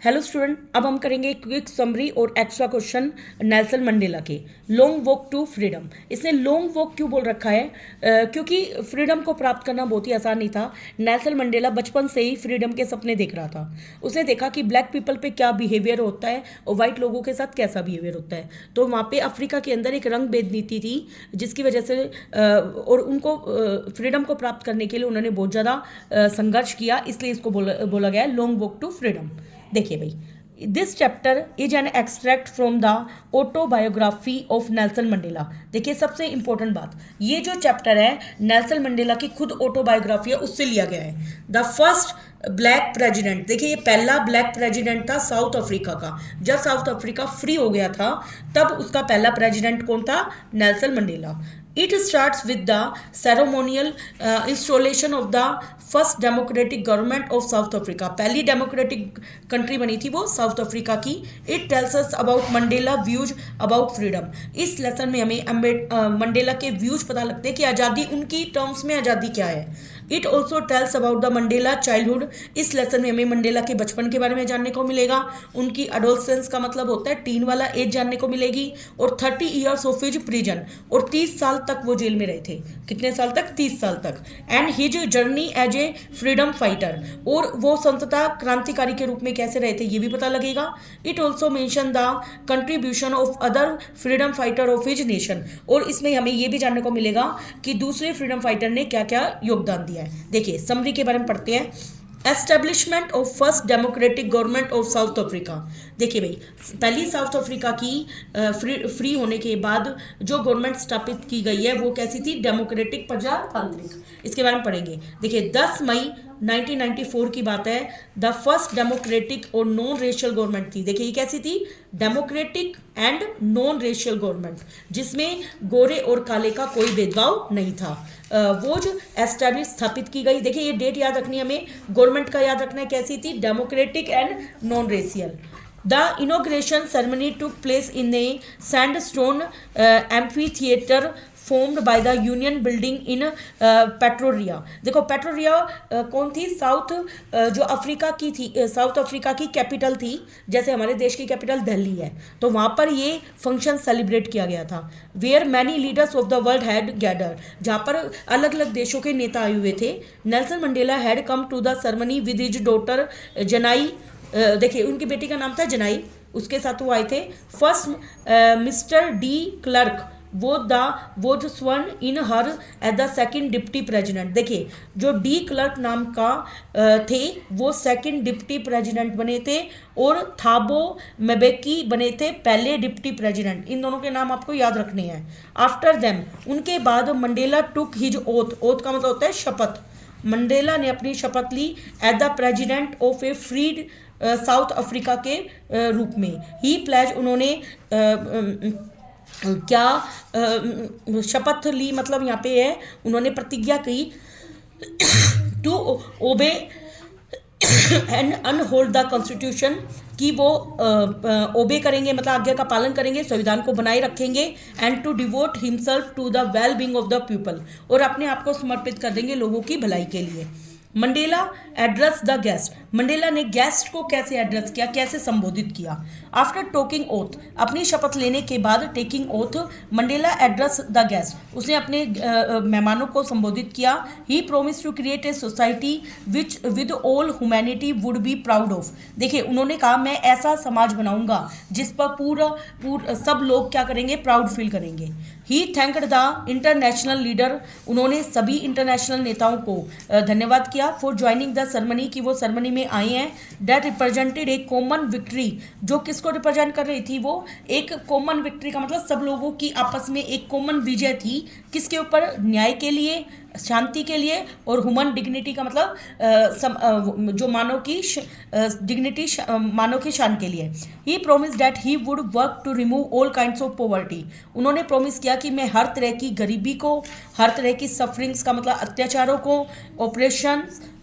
Hello student, अब हम करेंगे एक क्विक समरी और एक्स्ट्रा क्वेश्चन नेल्सन मंडेला के लॉन्ग वॉक टू फ्रीडम। इसने लॉन्ग वॉक क्यों बोल रखा है? क्योंकि फ्रीडम को प्राप्त करना बहुत ही आसान नहीं था। नेल्सन मंडेला बचपन से ही फ्रीडम के सपने देख रहा था। उसने देखा कि ब्लैक पीपल पे क्या बिहेवियर होता है और वाइट लोगों के साथ कैसा बिहेवियर होता है। तो वहाँ पे अफ्रीका के अंदर एक रंग भेद नीति थी, जिसकी वजह से और उनको फ्रीडम को प्राप्त करने के लिए उन्होंने बहुत ज़्यादा संघर्ष किया, इसलिए इसको बोला गया है लॉन्ग वॉक टू फ्रीडम। देखिए भाई, this chapter is an extract from the autobiography of Nelson Mandela. देखिए सबसे इंपॉर्टेंट बात, ये जो चैप्टर है नेल्सन मंडेला की खुद ऑटोबायोग्राफी है, उससे लिया गया है। द फर्स्ट ब्लैक प्रेसिडेंट, देखिए ये पहला ब्लैक प्रेसिडेंट था साउथ अफ्रीका का। जब साउथ अफ्रीका फ्री हो गया था तब उसका पहला प्रेसिडेंट कौन था? Nelson Mandela. It starts with the ceremonial installation of the first democratic government of south Africa. पहली डेमोक्रेटिक कंट्री बनी थी वो साउथ अफ्रीका की। It tells us about Mandela views about freedom. इस लेसन में हमें मंडेला के व्यूज पता लगते हैं कि आज़ादी, उनकी टर्म्स में आज़ादी क्या है। It also tells about the Mandela childhood. इस लेसन में हमें मंडेला के बचपन के बारे में जानने को मिलेगा। उनकी अडोलसेंस का मतलब होता है टीन वाला एज जानने को मिलेगी। और 30 ईयर्स ऑफ हिज प्रिजन, और 30 साल तक वो जेल में रहे थे। कितने साल तक? 30 साल तक। And his journey as a freedom fighter, और वो स्वतंत्रता क्रांतिकारी के रूप में कैसे रहे थे ये भी पता लगेगा। It also mention the contribution of other freedom fighter of his nation, और इसमें हमें ये भी जानने को मिलेगा कि दूसरे फ्रीडम फाइटर ने क्या क्या योगदान दिया है। देखिए समरी के बारे में पढ़ते हैं। Establishment of first democratic government of south Africa. देखिए भाई, पहली साउथ अफ्रीका की फ्री होने के बाद जो गवर्नमेंट स्थापित की गई है वो कैसी थी? डेमोक्रेटिक, प्रजातांत्रिक। इसके बारे में पढ़ेंगे। देखिए 10 मई 1994 की बात है। द फर्स्ट डेमोक्रेटिक और नॉन रेशियल गवर्नमेंट थी। देखिए ये कैसी थी? Democratic and non racial government, जिसमें गोरे और काले का कोई भेदभाव नहीं था। वो जो एस्टैब्लिश स्थापित की गई। देखिए ये डेट याद रखनी है हमें, गवर्नमेंट का याद रखना है कैसी थी? Democratic and non racial. The inauguration ceremony took place in a sandstone amphitheater formed by the Union Building in पेट्रोरिया। देखो पेट्रोरिया कौन थी? जो अफ्रीका की थी, साउथ अफ्रीका की कैपिटल थी, जैसे हमारे देश की कैपिटल दिल्ली है। तो वहाँ पर ये फंक्शन सेलिब्रेट किया गया था। Where many leaders of the world had gather, जहाँ पर अलग अलग देशों के नेता आए हुए थे। Nelson Mandela had come to the ceremony with his daughter Zenani. देखिए उनकी बेटी का नाम था जनाई, उसके साथ वो आए थे। फर्स्ट मिस्टर डी क्लर्क वो जो sworn in her as the second deputy president. देखिए जो डी क्लर्क नाम का थे वो सेकंड डिप्टी प्रेसिडेंट बने थे, और थाबो मेबेकी बने थे पहले डिप्टी प्रेसिडेंट। इन दोनों के नाम आपको याद रखने हैं। आफ्टर देम, उनके बाद Mandela took his oath. Oath का मतलब होता है शपथ। मंडेला ने अपनी शपथ ली as the president of a freed South Africa के रूप में। ही प्लेज, उन्होंने क्या शपथ ली, मतलब यहाँ पे है उन्होंने प्रतिज्ञा की to obey and unhold the constitution, कि वो ओबे करेंगे, मतलब आज्ञा का पालन करेंगे, संविधान को बनाए रखेंगे। And to devote himself to the well being of the people, और अपने आप को समर्पित कर देंगे लोगों की भलाई के लिए। Mandela address the guest. Mandela ने गेस्ट को कैसे एड्रेस किया, कैसे संबोधित किया? आफ्टर टोकिंग ओथ, अपनी शपथ लेने के बाद taking oath, Mandela address the guest, उसने अपने मेहमानों को संबोधित किया। He promise to create a society which with all humanity would be proud of. देखिए उन्होंने कहा मैं ऐसा समाज बनाऊंगा जिस पर पूरा सब लोग क्या करेंगे? प्राउड फील करेंगे। He thanked the international leader, उन्होंने सभी इंटरनेशनल नेताओं को धन्यवाद किया फॉर ज्वाइनिंग द सेरेमनी, की वो सेरेमनी में आए हैं। That represented A common victory, जो किसको रिप्रेजेंट कर रही थी? वो एक कॉमन विक्ट्री का मतलब सब लोगों की आपस में एक कॉमन विजय थी। किसके ऊपर? न्याय के लिए, शांति के लिए, और ह्यूमन डिग्निटी का मतलब जो मानव की डिग्निटी, मानव की शान के लिए। He promise that he would work to remove all kinds of poverty, उन्होंने प्रोमिस किया कि मैं हर तरह की गरीबी को, हर तरह की सफरिंग्स का मतलब अत्याचारों को,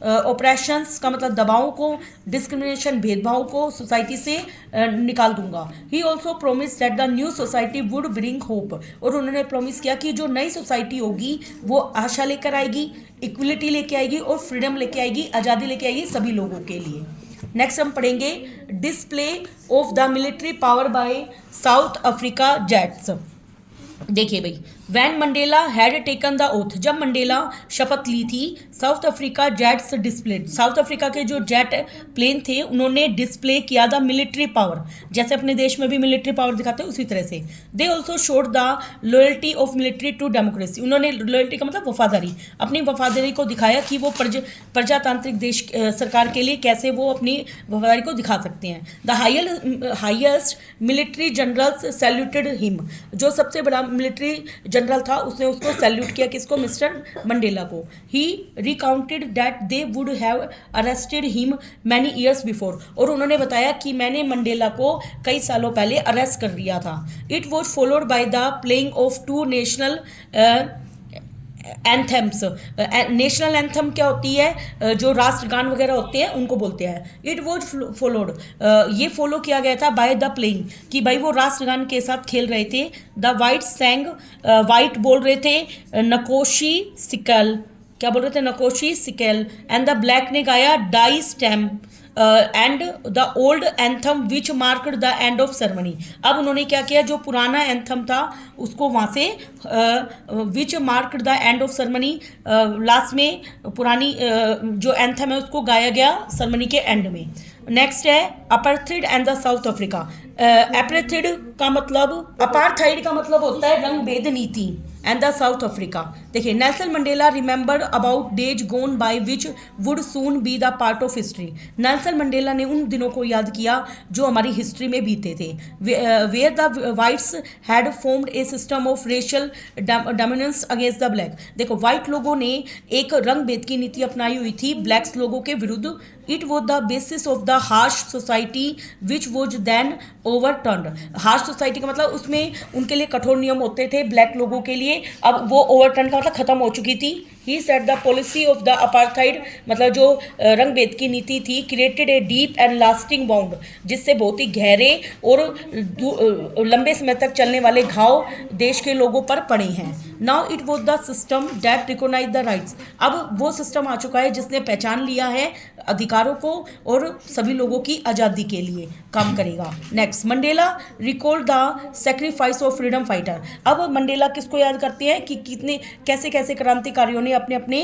ऑपरेशंस का मतलब दबावों को, डिस्क्रिमिनेशन भेदभाव को सोसाइटी से निकाल दूंगा। He also promise that the new society would bring hope, और उन्होंने प्रोमिस किया कि जो नई सोसाइटी होगी वो आशा लेकर आएगी, इक्वलिटी लेके आएगी और फ्रीडम लेके आएगी, आज़ादी लेके आएगी सभी लोगों के लिए। नेक्स्ट हम पढ़ेंगे display of the military power by South Africa jets. देखिए भाई, when Mandela had taken the oath, जब मंडेला शपथ ली थी, South Africa jets displayed, South Africa के जो जेट प्लेन थे उन्होंने डिस्प्ले किया द मिलिट्री पावर, जैसे अपने देश में भी मिलिट्री पावर दिखाते हैं उसी तरह से। They also showed the loyalty of military to democracy, उन्होंने लॉयल्टी का मतलब वफादारी, अपनी वफादारी को दिखाया कि वो प्रजातांत्रिक देश सरकार के लिए कैसे वो अपनी वफादारी को दिखा सकते हैं। The highest military generals saluted him, जो सबसे बड़ा मिलिट्री जनरल था उसने उसको सैल्यूट किया, किसको? मिस्टर मंडेला को। He recounted that they would have arrested him many years before, और उन्होंने बताया कि मैंने मंडेला को कई सालों पहले अरेस्ट कर लिया था। It was followed by the playing of 2 national anthems. National anthem क्या होती है? जो राष्ट्रगान वगैरह होते हैं उनको बोलते हैं। इट वॉज फॉलोड, ये फॉलो किया गया था बाय द प्लेइंग, कि भाई वो राष्ट्रगान के साथ खेल रहे थे। द वाइट सैंग, वाइट बोल रहे थे नकोशी सिकल, क्या बोल रहे थे? Nkosi Sikelel. And the black ने गाया Die Stem and the old anthem which marked the end of ceremony. अब उन्होंने क्या किया, जो पुराना एंथम था उसको वहाँ से which marked the end of ceremony, last में पुरानी जो एंथम है उसको गाया गया सेरेमनी के एंड में। नेक्स्ट है apartheid and the South Africa. Apartheid का मतलब, अपार्थाइड का मतलब होता है रंग भेद नीति, एंड द साउथ अफ्रीका। देखिए, Nelson Mandela remembered about days gone by which would soon be the part of history. Nelson Mandela ने उन दिनों को याद किया जो हमारी हिस्ट्री में बीते थे। Where the whites had formed a system of racial dominance against the black. देखो, वाइट लोगों ने एक रंग भेद की नीति अपनाई हुई थी ब्लैक्स लोगों के विरुद्ध। It was the basis of the harsh society which was then overturned. Harsh society का मतलब उसमें उनके लिए कठोर नियम होते थे ब्लैक लोगों के लिए, अब वो ओवरटर्न का मतलब खत्म हो चुकी थी। He said the policy of the apartheid, मतलब जो रंग भेद की नीति थी, created a deep and lasting bound, जिससे बहुत ही गहरे और लंबे समय तक चलने वाले घाव देश के लोगों पर पड़े हैं। Now it was the system that recognise the rights. अब वो सिस्टम आ चुका है जिसने पहचान लिया है अधिकारों को और सभी लोगों की आज़ादी के लिए काम करेगा। Next, Mandela recalled the sacrifice of freedom fighter. अब मंडेला किसको याद करते हैं कि कितने कैसे कैसे क्रांतिकारियों ने अपने अपने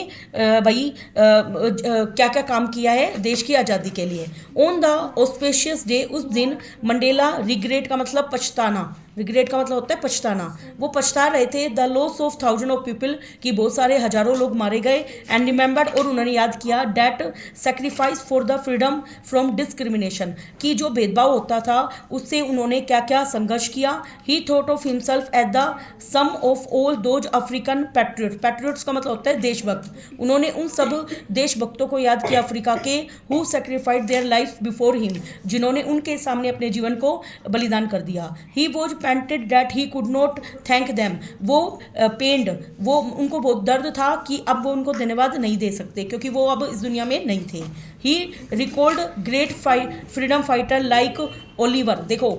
क्या क्या काम किया है देश की आज़ादी के लिए। ऑन द ऑस्पेशियस डे, उस दिन मंडेला रिग्रेट का मतलब पछताना, रिग्रेट का मतलब होता है पछताना, वो पछता रहे थे the loss of thousand of people, कि बहुत सारे हजारों लोग मारे गए। एंड रिमेंबर्ड, और उन्होंने याद किया that sacrifice for the freedom from discrimination, कि जो भेदभाव होता था उससे उन्होंने क्या क्या संघर्ष किया। He thought of himself at the sum of all those African patriots, patriots का मतलब होता है देशभक्त। उन्होंने उन सब देशभक्तों को याद किया अफ्रीका के, who सेक्रीफाइड their life before him, जिन्होंने उनके सामने अपने जीवन को बलिदान कर दिया। He was painted that he could not thank them, वो पेंड, वो उनको बहुत दर्द था कि अब वो उनको धन्यवाद नहीं दे सकते क्योंकि वो अब इस दुनिया में नहीं थे। ही recalled great freedom fighter like Oliver. देखो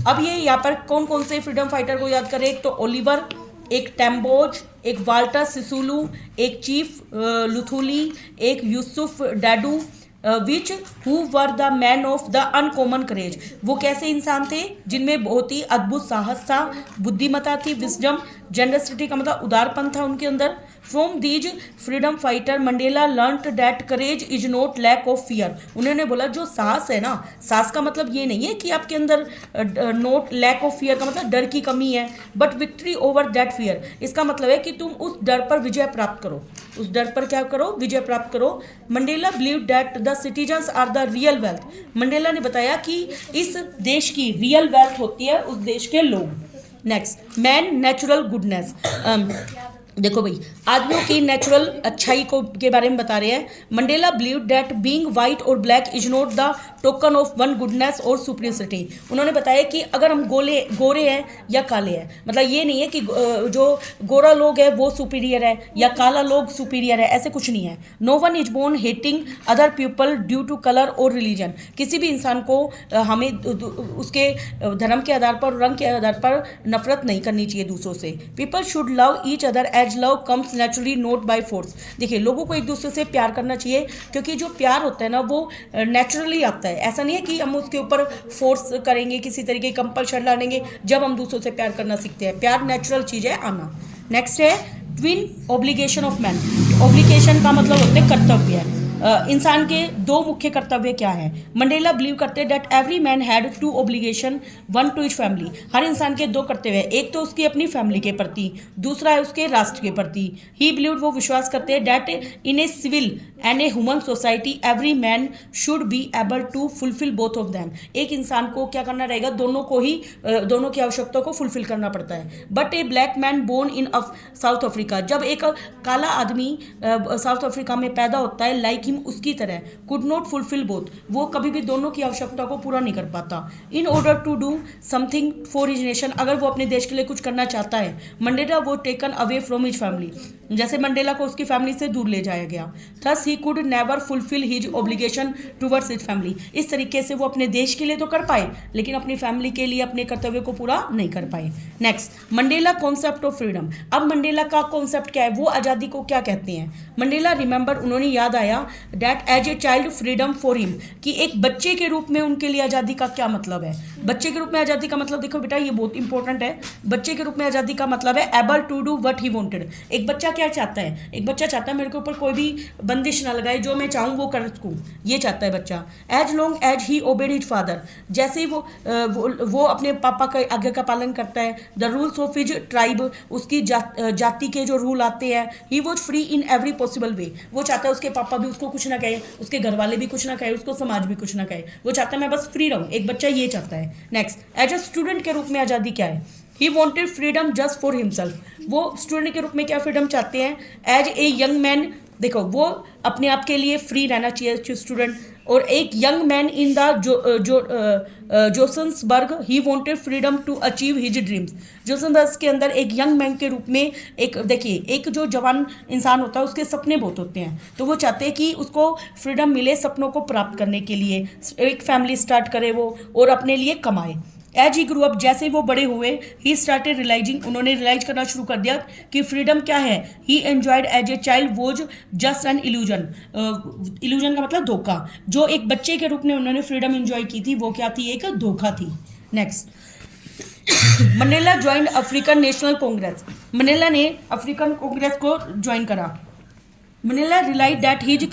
अब ये यहाँ पर कौन कौन से फ्रीडम फाइटर को याद करें, एक तो ओलिवर, एक टेम्बोज, एक वाल्टर सिसुलू, एक चीफ लुथुली, एक Yusuf Dadoo, which who were the man of the uncommon courage. वो कैसे इंसान थे जिनमें बहुत ही अद्भुत साहस था, बुद्धिमत्ता थी, विजडम, जनरसिटी का मतलब उदारपन था उनके अंदर। From these freedom fighter Mandela learned that courage is not lack of fear. उन्होंने बोला जो साहस है ना, साहस का मतलब ये नहीं है कि आपके अंदर नॉट लैक ऑफ फियर का मतलब डर की कमी है, but victory over that fear, इसका मतलब है कि तुम उस डर पर विजय प्राप्त करो, उस डर पर क्या करो, विजय प्राप्त करो। Mandela believe that the citizens are the real wealth. Mandela ने बताया कि इस देश की रियल वेल्थ होती है उस देश के लोग। Next, man natural goodness. देखो भाई, आदमियों की नेचुरल अच्छाई को के बारे में बता रहे हैं। Mandela believe that being white or black is not the token of one goodness or superiority. उन्होंने बताया कि अगर हम गोरे हैं या काले हैं, मतलब ये नहीं है कि जो गोरा लोग है वो सुपीरियर है या काला लोग सुपीरियर है, ऐसे कुछ नहीं है। No one is born hating other people due to colour और रिलीजन। किसी भी इंसान को हमें उसके धर्म के आधार पर, रंग के आधार पर नफरत नहीं करनी चाहिए दूसरों से। People should love each other as love comes naturally not by force. देखिए, लोगों को एक दूसरे से प्यार करना चाहिए, क्योंकि जो प्यार होता है ना वो नेचुरली आता है। ऐसा नहीं है कि हम उसके ऊपर फोर्स करेंगे, किसी तरीके की कंपल्शन डालेंगे जब हम दूसरों से प्यार करना सीखते हैं। प्यार नेचुरल चीज़ है, आना। नेक्स्ट है twin obligation of man. Obligation का मतलब होते हैं कर्तव्य। इंसान के दो मुख्य कर्तव्य क्या हैं? मंडेला बिलीव करते हैं that every man had two obligation, one to his family. हर इंसान के दो कर्तव्य हैं, एक तो उसकी अपनी फैमिली के प्रति, दूसरा है उसके राष्ट्र के प्रति। ही बिलीव, वो विश्वास करते हैं that in a civil and a human society every man should be able to fulfil both of them. एक इंसान को क्या करना रहेगा? दोनों को ही, दोनों की आवश्यकताओं को फुलफिल करना पड़ता है। But a black man born in South Africa, जब एक काला आदमी साउथ अफ्रीका में पैदा होता है, लाइक हिम, उसकी तरह, कुड नॉट फुलफिल बोथ, वो कभी भी दोनों की आवश्यकता को पूरा नहीं कर पाता। In order to do something for his nation, अगर वो अपने देश के लिए कुछ करना चाहता है, मंडेला वो taken away from his family, जैसे मंडेला को उसकी फैमिली से दूर ले जाया गया। Thus he could never fulfil his obligation towards his family. इस तरीके से वो अपने देश के लिए तो कर पाए, लेकिन अपनी फैमिली के लिए अपने कर्तव्य को पूरा नहीं कर पाए। Next, Mandela concept of freedom. अब मंडेला का कॉन्सेप्ट क्या है, वो आज़ादी को क्या कहते हैं? मंडेला रिमेंबर, उन्होंने याद आया that as a child freedom for him, कि एक बच्चे के रूप में उनके लिए आज़ादी का क्या मतलब है। बच्चे के रूप में आज़ादी का मतलब, देखो बेटा ये बहुत इंपॉर्टेंट है। बच्चे के रूप में आज़ादी का मतलब है able to do what he wanted. एक बच्चा क्या चाहता है? एक बच्चा चाहता है मेरे के ऊपर कोई भी बंदिश ना लगाए, जो मैं चाहूँ वो कर सकूँ, ये चाहता है बच्चा। As long as he obeyed his father, जैसे ही वो अपने पापा का आज्ञा का पालन करता है। The rules of his tribe, उसकी जाति के जो रूल आते हैं। He was free in every possible way, वो चाहता है उसके पापा भी उसको कुछ ना कहे, उसके घर वाले भी कुछ ना कहे, उसको समाज भी कुछ ना कहे, वो चाहता है मैं बस फ्री रहूँ। एक बच्चा ये चाहता है। नेक्स्ट, एज अ स्टूडेंट के रूप में आज़ादी क्या है? He wanted freedom just for himself, वो स्टूडेंट के रूप में क्या फ्रीडम चाहते हैं? एज ए यंग मैन, देखो वो अपने आप के लिए फ्री रहना चाहिए स्टूडेंट। और एक young man in the Johannesburg, he wanted freedom to achieve his dreams. Johannesburg के अंदर एक यंग मैन के रूप में, एक देखिए, एक जो जवान इंसान होता है उसके सपने बहुत होते हैं, तो वो चाहते हैं कि उसको फ्रीडम मिले सपनों को प्राप्त करने के लिए, एक फैमिली स्टार्ट करे वो और अपने लिए कमाए। एज ही ग्रू अप, जैसे ही वो बड़े हुए, ही स्टार्टेड रियलाइजिंग, उन्होंने रियलाइज करना शुरू कर दिया कि फ्रीडम क्या है। He enjoyed as a child was just an illusion, illusion का मतलब धोखा। जो एक बच्चे के रूप में उन्होंने फ्रीडम एंजॉय की थी, वो क्या थी? एक धोखा थी। Next, Mandela joined African National Congress. Mandela ने अफ्रीकन कांग्रेस को ज्वाइन करा। Mandela realise that his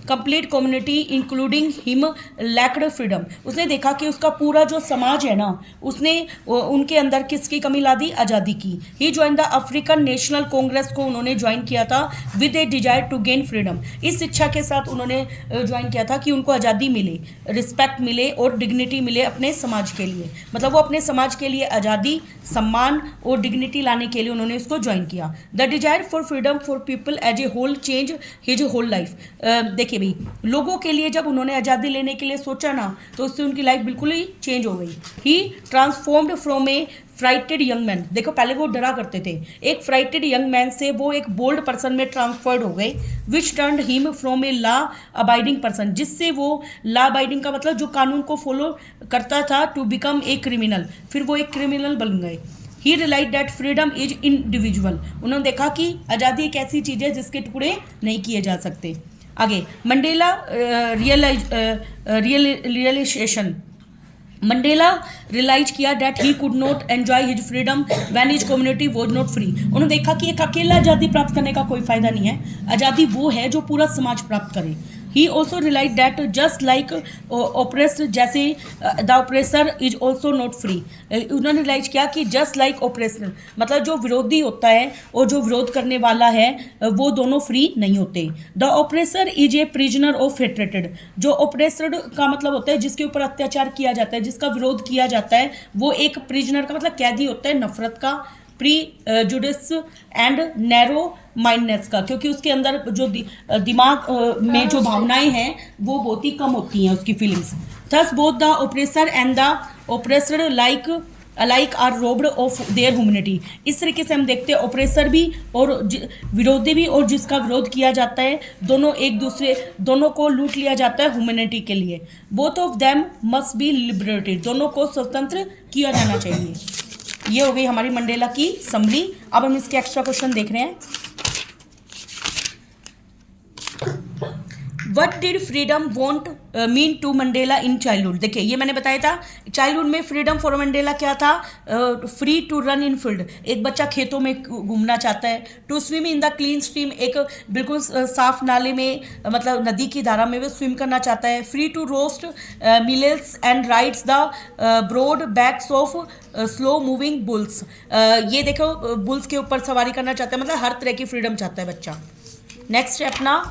complete community including him lacked freedom, उसने देखा कि उसका पूरा जो समाज है ना, उसने उनके अंदर किसकी कमी ला दी? आज़ादी की। He join the African National Congress को उन्होंने ज्वाइन किया था with a desire to gain freedom, इस इच्छा के साथ उन्होंने ज्वाइन किया था कि उनको आज़ादी मिले, रिस्पेक्ट मिले और डिग्निटी मिले अपने समाज के लिए। मतलब वो अपने समाज के लिए आज़ादी, सम्मान और डिग्निटी लाने के लिए उन्होंने इसको ज्वाइन किया। The desire for freedom for people as a whole change his whole life. देखिए भाई, लोगों के लिए जब उन्होंने आज़ादी लेने के लिए सोचा ना, तो उससे उनकी लाइफ बिल्कुल ही चेंज हो गई। He transformed from a frightened young man, देखो पहले वो डरा करते थे, एक फ्राइटेड यंग मैन से वो एक बोल्ड पर्सन में ट्रांसफर्ड हो गए। Which turned him from a law abiding person, जिससे वो लॉ अबाइडिंग का मतलब जो कानून को फॉलो करता था, टू बिकम ए क्रिमिनल, फिर वो एक क्रिमिनल बन गए। He realise that freedom is individual, उन्होंने देखा कि आज़ादी एक ऐसी चीज़ है जिसके टुकड़े नहीं किए जा सकते। आगे, मंडेला रियलाइजेशन, मंडेला रियलाइज किया that he could not enjoy his freedom when his community was not free. उन्होंने देखा कि एक अकेला आज़ादी प्राप्त करने का कोई फायदा नहीं है, आज़ादी वो है जो पूरा समाज प्राप्त करे। He also realise that just like oppressed, जैसे the oppressor is also not free, उन्होंने रियलाइज किया कि जस्ट लाइक ओप्रेसर, मतलब जो विरोधी होता है और जो विरोध करने वाला है वो दोनों फ्री नहीं होते। The oppressor is a prisoner of hatred, जो ओप्रेसर का मतलब होता है जिसके ऊपर अत्याचार किया जाता है, जिसका विरोध किया जाता है, वो एक प्रिजनर का मतलब कैदी होता है नफरत का, प्री जुडिस एंड नैरो माइंडनेस का, क्योंकि उसके अंदर जो दिमाग में जो भावनाएं हैं वो बहुत ही कम होती हैं, उसकी feelings. Thus both the oppressor and the oppressor like are robbed of their humanity. इस तरीके से हम देखते हैं ऑपरेसर भी और विरोधी भी, और जिसका विरोध किया जाता है, दोनों को लूट लिया जाता है ह्यूमैनिटी के लिए। Both of them must be liberated, दोनों को स्वतंत्र किया जाना चाहिए। ये हो गई हमारी मंडेला की समरी। अब हम इसके एक्स्ट्रा क्वेश्चन देख रहे हैं। What did freedom want mean to Mandela in childhood. देखिए ये मैंने बताया था, चाइल्डहुड में फ्रीडम फॉर मंडेला क्या था? Free to run in field, एक बच्चा खेतों में घूमना चाहता है। To swim in the clean stream, एक बिल्कुल साफ नाले में, मतलब नदी की धारा में वो स्विम करना चाहता है। Free to roast millets and rides the broad backs of slow moving bulls. ये देखो बुल्स के ऊपर सवारी करना चाहता है, मतलब हर तरह की फ्रीडम चाहता है बच्चा। नेक्स्ट है अपना,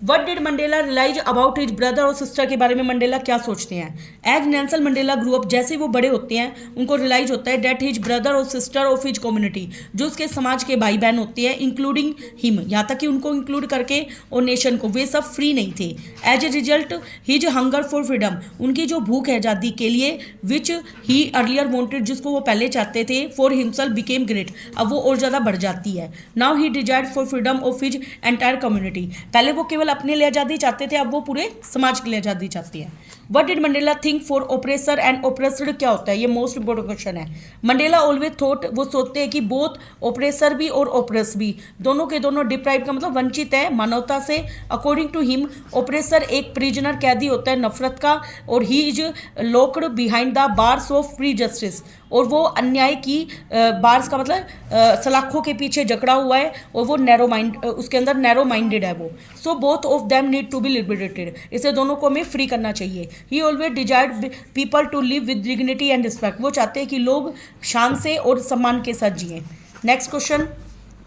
what did Mandela realise about his brother और सिस्टर के बारे में मंडेला क्या सोचते हैं? As Nelson Mandela grew up, जैसे वो बड़े होते हैं उनको रियलाइज होता है डेट हिज ब्रदर और सिस्टर ऑफ हिज कम्युनिटी, जो उसके समाज के भाई बहन होते हैं, इंक्लूडिंग हिम, यहाँ तक कि उनको इंक्लूड करके और नेशन को, वे सब फ्री नहीं थे। As a result his hunger for freedom, उनकी जो भूख है आज़ादी के लिए, विच ही अर्लियर वॉन्टेड, जिसको वो पहले चाहते थे, फॉर हिमसेल्फ बिकेम ग्रेट, अब वो और ज़्यादा बढ़ जाती है। Now he desired for freedom of his entire community, पहले वो केवल अपने लिए आज़ादी चाहते थे, अब वो पूरे समाज के लिए आज़ादी चाहती है। What did Mandela think for oppressor and oppressed क्या होता है? ये मोस्ट इंपोर्टेंट क्वेश्चन है। मंडेला ऑलवेज थॉट, वो सोचते हैं कि बोथ ओप्रेसर भी और ओप्रेस भी, दोनों के दोनों डिप्राइव का मतलब वंचित है मानवता से। अकॉर्डिंग टू हिम, ओप्रेसर एक प्रिजनर कैदी होता है नफरत का, और he is locked behind the bars of free justice, और वो अन्याय की बार्स का मतलब सलाखों के पीछे जकड़ा हुआ है, और वो नैरो माइंड, उसके अंदर नैरो माइंडेड है वो। So both of them need to be liberated, इसे दोनों को हमें फ्री करना चाहिए। He always desired people to live with dignity and respect, वो चाहते हैं कि लोग शान से और सम्मान के साथ जिए। Next question,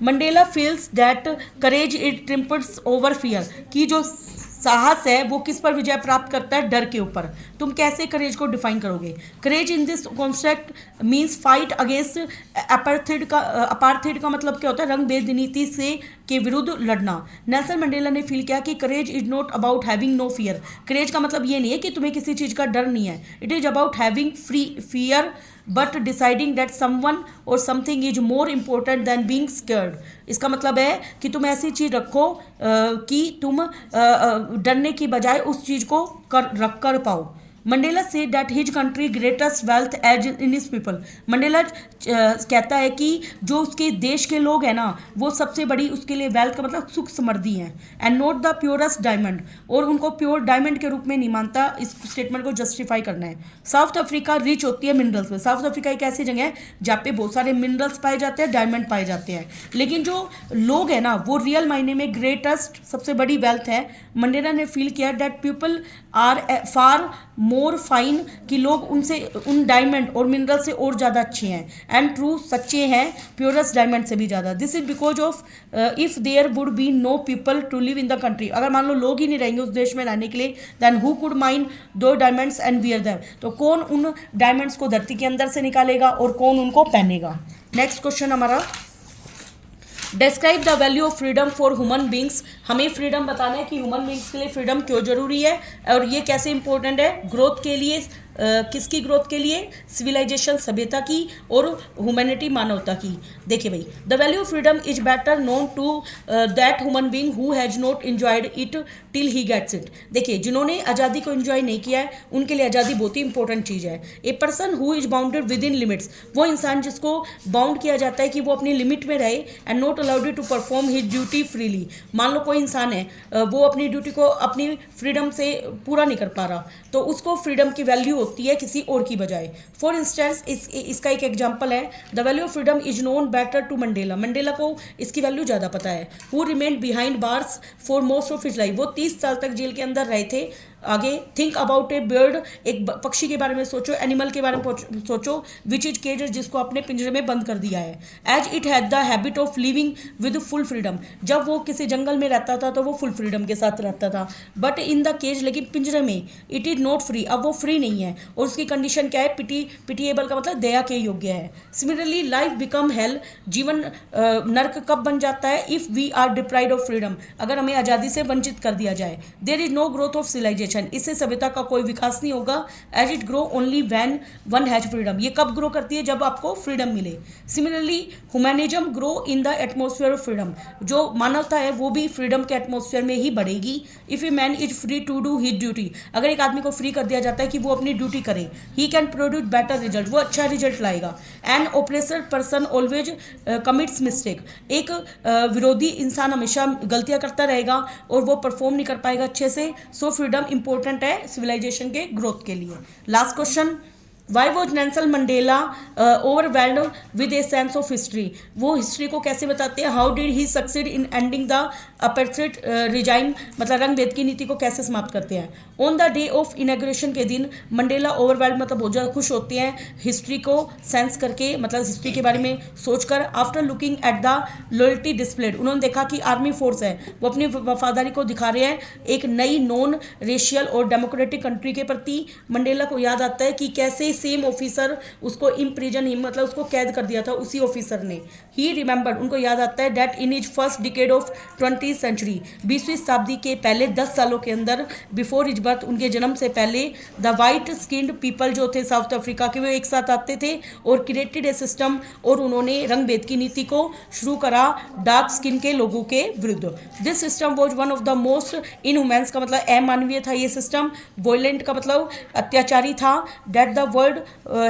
Mandela feels that courage it triumphs over fear, की जो साहस है वो किस पर विजय प्राप्त करता है? डर के ऊपर। तुम कैसे करेज को डिफाइन करोगे? Courage in this concept means fight against apartheid का मतलब क्या होता है? रंग भेद नीति से के विरुद्ध लड़ना। नेल्सन मंडेला ने फील किया कि courage is not about having no fear, courage का मतलब ये नहीं है कि तुम्हें किसी चीज़ का डर नहीं है, it is about having free fear but deciding that someone or something is more important than being scared. इसका मतलब है कि तुम ऐसी चीज़ रखो कि तुम डरने की बजाय उस चीज़ को रख कर पाओ। Mandela say that his country greatest wealth is in his people, Mandela कहता है कि जो उसके देश के लोग हैं ना, वो सबसे बड़ी उसके लिए वेल्थ का मतलब सुख समृद्धि है। And not the purest diamond, और उनको प्योर डायमंड के रूप में नहीं मानता। इस स्टेटमेंट को जस्टिफाई करना है। साउथ अफ्रीका रिच होती है मिनरल्स में, साउथ अफ्रीका एक ऐसी जगह है जहाँ पे बहुत सारे मिनरल्स पाए जाते हैं, डायमंड पाए जाते हैं, लेकिन जो लोग हैं ना वो रियल मायने में ग्रेटेस्ट सबसे बड़ी वेल्थ है। मंडेला ने फील किया that people are far more fine, कि लोग उनसे उन डायमंड और मिनरल से और ज़्यादा अच्छे हैं, एंड ट्रू सच्चे हैं प्योरेस्ट डायमंड से भी ज़्यादा। This is because of if there would be no people to live in the country, अगर मान लो लोग ही नहीं रहेंगे उस देश में रहने के लिए, देन हु कुड माइन दो डायमंड्स एंड वियर देम, तो कौन उन डायमंड्स को धरती के अंदर से निकालेगा और कौन उनको पहनेगा। नेक्स्ट क्वेश्चन हमारा, describe the value of freedom for human beings, हमें फ्रीडम बताना है कि ह्यूमन बींग्स के लिए फ्रीडम क्यों जरूरी है और ये कैसे इंपॉर्टेंट है ग्रोथ के लिए। किसकी ग्रोथ के लिए? सिविलाइजेशन सभ्यता की और ह्यूमैनिटी मानवता की। देखिए भाई, the value of freedom is better known to that human being who has not enjoyed it till he gets it. देखिए जिन्होंने आज़ादी को इन्जॉय नहीं किया है उनके लिए आज़ादी बहुत ही इंपॉर्टेंट चीज़ है। A person who is bounded with in limits, वो इंसान जिसको बाउंड किया जाता है कि वो अपनी लिमिट में रहे, and not allowed to perform his duty freely. मान लो कोई इंसान है वो अपनी ड्यूटी को अपनी फ्रीडम से पूरा नहीं कर पा रहा, तो उसको फ्रीडम की वैल्यू होती है किसी और की बजाय। फॉर इंस्टेंस इसका एक एग्जांपल है, the value of freedom is known better to Mandela, Mandela को इसकी वैल्यू ज़्यादा पता है। Who remained behind bars for most of his life, वो 30 साल तक जेल के अंदर रहे थे। आगे, थिंक अबाउट ए बर्ड, एक पक्षी के बारे में सोचो, एनिमल के बारे में सोचो, विच इज केज, जिसको अपने पिंजरे में बंद कर दिया है। As it had the habit of living with full freedom, जब वो किसी जंगल में रहता था तो वो फुल फ्रीडम के साथ रहता था, बट इन द केज, लेकिन पिंजरे में, इट इज नॉट फ्री, अब वो फ्री नहीं है। और उसकी कंडीशन क्या है, पिटिएबल का मतलब दया के योग्य है। सिमिलरली लाइफ बिकम हेल, जीवन नर्क कब बन जाता है, if we are deprived of freedom, अगर हमें आज़ादी से वंचित कर दिया जाए। There is no growth of civilisation, इससे सभ्यता का कोई विकास नहीं होगा। As it grow only when one has freedom, ये कब ग्रो करती है, जब आपको फ्रीडम मिले। Similarly humanism grow in the atmosphere of freedom, जो मानवता है वो भी फ्रीडम के एटमोसफियर में ही बढ़ेगी। If a man is free to do his duty, अगर एक आदमी को फ्री कर दिया जाता है कि वो अपनी ड्यूटी करे, he can produce better result, वो अच्छा रिजल्ट लाएगा। An oppressor person always commits mistake, एक विरोधी इंसान हमेशा गलतियां करता रहेगा और वो परफॉर्म नहीं कर पाएगा अच्छे से। सो फ्रीडम इंपॉर्टेंट है सिविलाइजेशन के ग्रोथ के लिए। Last question, why was Nelson Mandela overwhelmed with a sense of history, वो हिस्ट्री को कैसे बताते हैं। How did he succeed in ending the apartheid regime, मतलब रंग भेद की नीति को कैसे समाप्त करते हैं। On the day of inauguration के दिन मंडेला ओवरवेल्ड मतलब बहुत ज़्यादा खुश होते हैं हिस्ट्री को सेंस करके, मतलब हिस्ट्री के बारे में सोचकर। After looking at the loyalty displayed, उन्होंने देखा कि आर्मी फोर्स है वो अपनी वफादारी को दिखा रहे हैं एक नई नॉन रेशियल और डेमोक्रेटिक कंट्री के प्रति। मंडेला को याद आता है कि कैसे सेम ऑफिसर उसको इम्प्रिजन ही मतलब उसको कैद कर दिया था उसी ऑफिसर ने। ही रिमेंबर, उनको याद आता है that in is first decade of 20th century, 20वीं शताब्दी के पहले 10 सालों के अंदर, बिफोर हिज बर्थ, उनके जन्म से पहले, द वाइट स्किन्ड पीपल जो थे साउथ अफ्रीका के, वो एक साथ आते थे और क्रिएटेड ए सिस्टम, और उन्होंने रंग भेद की नीति को शुरू करा डार्क स्किन के लोगों के विरुद्ध। This system was one of the most inhumans का मतलब अमानवीय था ये सिस्टम, वॉयलेंट का मतलब अत्याचारी था, that the world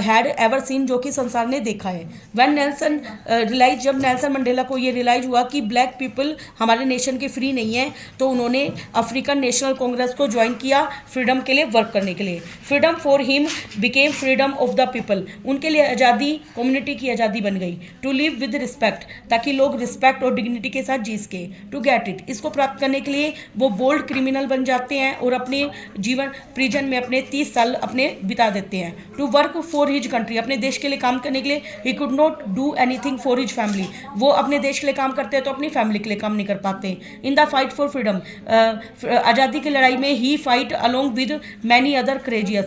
had ever seen, जो कि संसार ने देखा है। व्हेन नेल्सन रियलाइज, जब नेल्सन मंडेला को ये रियलाइज हुआ कि ब्लैक पीपल हमारे नेशन के फ्री नहीं है, तो उन्होंने अफ्रीकन नेशनल कांग्रेस को ज्वाइन किया फ्रीडम के लिए वर्क करने के लिए। Freedom for him became freedom of the people, उनके लिए आज़ादी कम्युनिटी की आज़ादी बन गई। टू लिव विद रिस्पेक्ट, ताकि लोग रिस्पेक्ट और डिग्निटी के साथ जी सके। टू गेट इट, इसको प्राप्त करने के लिए वो बोल्ड क्रिमिनल बन जाते हैं और अपने जीवन प्रिजन में अपने 30 साल अपने बिता देते हैं। To work for his country, अपने देश के लिए काम करने के लिए। He could not do anything for his family, वो अपने देश के लिए काम करते हैं तो अपनी फैमिली के लिए काम नहीं कर पाते। In the fight for freedom, आज़ादी की लड़ाई में he fight along with many other courageous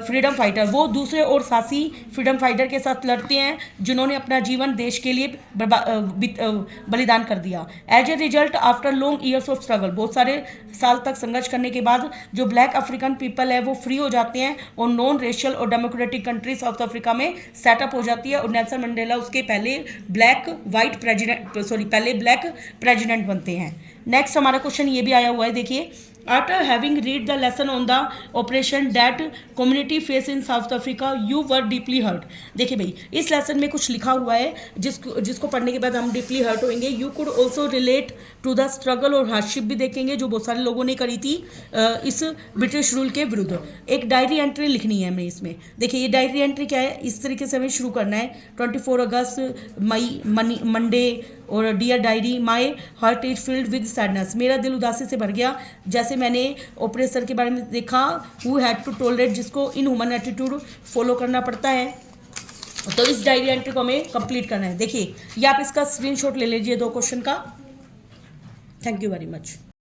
freedom fighter, वो दूसरे और साहसी फ्रीडम फाइटर के साथ लड़ते हैं जिन्होंने अपना जीवन देश के लिए बलिदान कर दिया। As a result after long years of struggle, बहुत सारे साल तक संघर्ष करने के बाद जो ब्लैक अफ्रीकन पीपल है वो फ्री हो जाते हैं और नॉन रेशियल और डेमोक्रेटिक कंट्री साउथ अफ्रीका में सेटअप हो जाती है। और नेल्सन मंडेला उसके पहले ब्लैक प्रेसिडेंट बनते हैं। नेक्स्ट हमारा क्वेश्चन ये भी आया हुआ है, देखिए। After having read the lesson on the operation that community face in South Africa you were deeply hurt, देखिए भाई इस लेसन में कुछ लिखा हुआ है जिसको पढ़ने के बाद हम डीपली हर्ट होंगे। You could also relate to the struggle और हार्डशिप भी देखेंगे जो बहुत सारे लोगों ने करी थी इस ब्रिटिश रूल के विरुद्ध। एक डायरी एंट्री लिखनी है हमें इसमें, देखिए ये डायरी एंट्री क्या है, इस तरीके से हमें शुरू करना है। 24 अगस्त मंडे, और dear diary, my heart is filled with sadness, मेरा दिल उदासी से भर गया जैसे मैंने ऑपरेसर के बारे में देखा। हु हैड टू टॉलरेट, जिसको इन ह्यूमन एटीट्यूड फॉलो करना पड़ता है। तो इस डायरी एंट्री को हमें कंप्लीट करना है। देखिए ये आप इसका स्क्रीनशॉट ले लीजिए 2 क्वेश्चन का। Thank you very much.